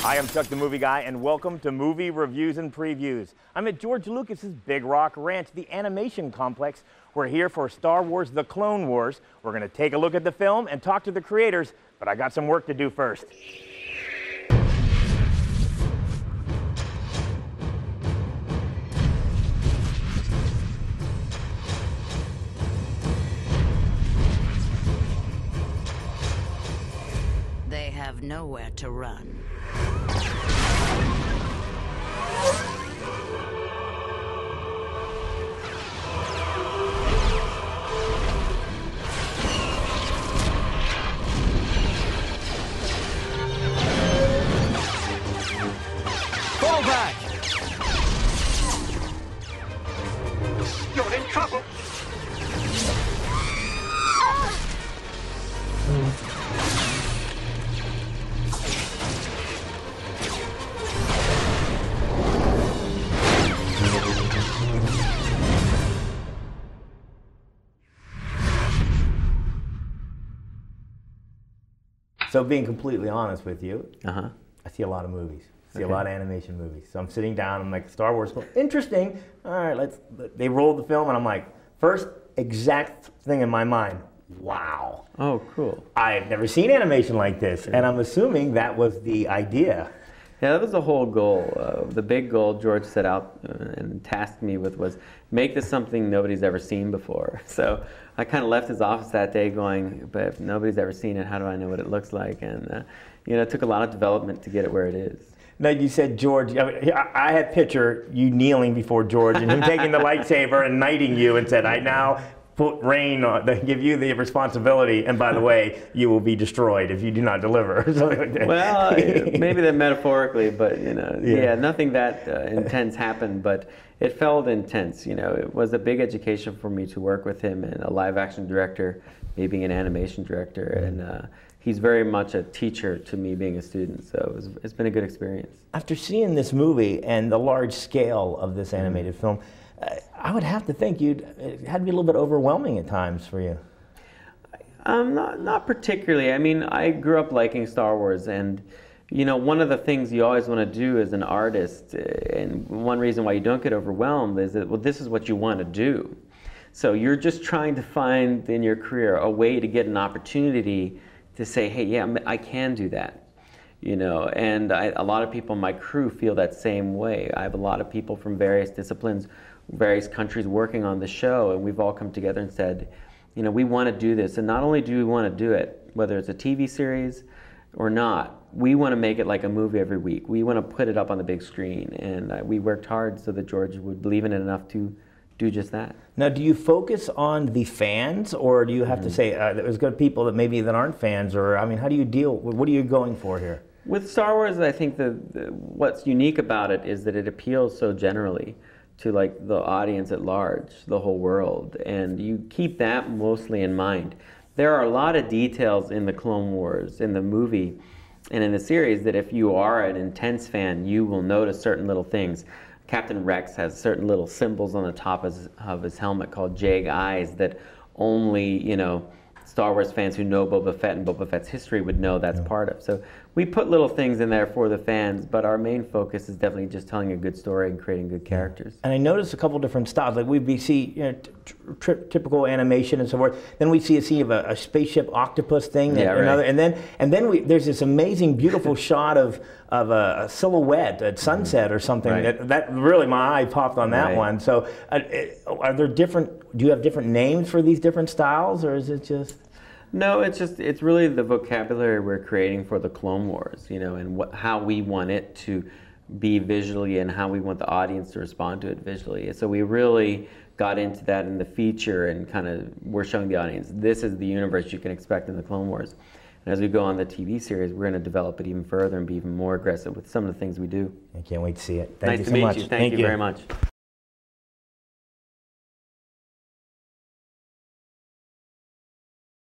Hi, I'm Chuck the Movie Guy, and welcome to Movie Reviews and Previews. I'm at George Lucas's Big Rock Ranch, the animation complex. We're here for Star Wars: The Clone Wars. We're going to take a look at the film and talk to the creators, but I got some work to do first. They have nowhere to run. Fall back! You're in trouble! So being completely honest with you, I see a lot of movies. I see a lot of animation movies. So I'm sitting down, I'm like, Star Wars, interesting. All right, they rolled the film, and I'm like, first exact thing in my mind, wow. Oh, cool. I've never seen animation like this, and I'm assuming that was the idea. Yeah, that was the whole goal. The big goal George set out and tasked me with was make this something nobody's ever seen before. So I kind of left his office that day going, but if nobody's ever seen it, how do I know what it looks like? And you know, it took a lot of development to get it where it is. Now, you said George, I had picture you kneeling before George and him taking the lightsaber and knighting you and said, I now put rain on, give you the responsibility, and by the way, you will be destroyed if you do not deliver. Well, maybe that metaphorically, but you know, yeah, nothing that intense happened, but it felt intense. You know, it was a big education for me to work with him, and a live action director, me being an animation director, and he's very much a teacher to me being a student, so it's been a good experience. After seeing this movie and the large scale of this animated film, I would have to think it had to be a little bit overwhelming at times for you. Not particularly. I mean, I grew up liking Star Wars, and you know, one of the things you always want to do as an artist, and one reason why you don't get overwhelmed is that, well, this is what you want to do. So you're just trying to find in your career a way to get an opportunity to say, hey, yeah, I can do that. You know, and a lot of people in my crew feel that same way. I have a lot of people from various disciplines, various countries working on the show, and we've all come together and said, you know, we want to do this, and not only do we want to do it, whether it's a TV series or not, we want to make it like a movie every week. We want to put it up on the big screen, and we worked hard so that George would believe in it enough to do just that. Now, do you focus on the fans, or do you have to say there's good people that maybe that aren't fans, or I mean, how do you deal? What are you going for here? With Star Wars, I think what's unique about it is that it appeals so generally to like the audience at large, the whole world, and you keep that mostly in mind. There are a lot of details in the Clone Wars, in the movie, and in the series that if you are an intense fan, you will notice certain little things. Captain Rex has certain little symbols on the top of his helmet called Jag eyes that only, you know, Star Wars fans who know Boba Fett and Boba Fett's history would know that's part of. So we put little things in there for the fans, but our main focus is definitely just telling a good story and creating good characters. And I noticed a couple different styles. Like we see, you know, typical animation and so forth. Then we see a scene of a spaceship octopus thing. Yeah, right. And then there's this amazing, beautiful shot of a silhouette at sunset or something. Right. That really, my eye popped on that one. So are there different? Do you have different names for these different styles, or is it just? No, it's really the vocabulary we're creating for the Clone Wars, you know, and how we want it to be visually and how we want the audience to respond to it visually. So we really got into that in the feature and kind of we're showing the audience, this is the universe you can expect in the Clone Wars. And as we go on the TV series, we're going to develop it even further and be even more aggressive with some of the things we do. I can't wait to see it. Thank you so much. much. Nice to meet you. Thank you very much.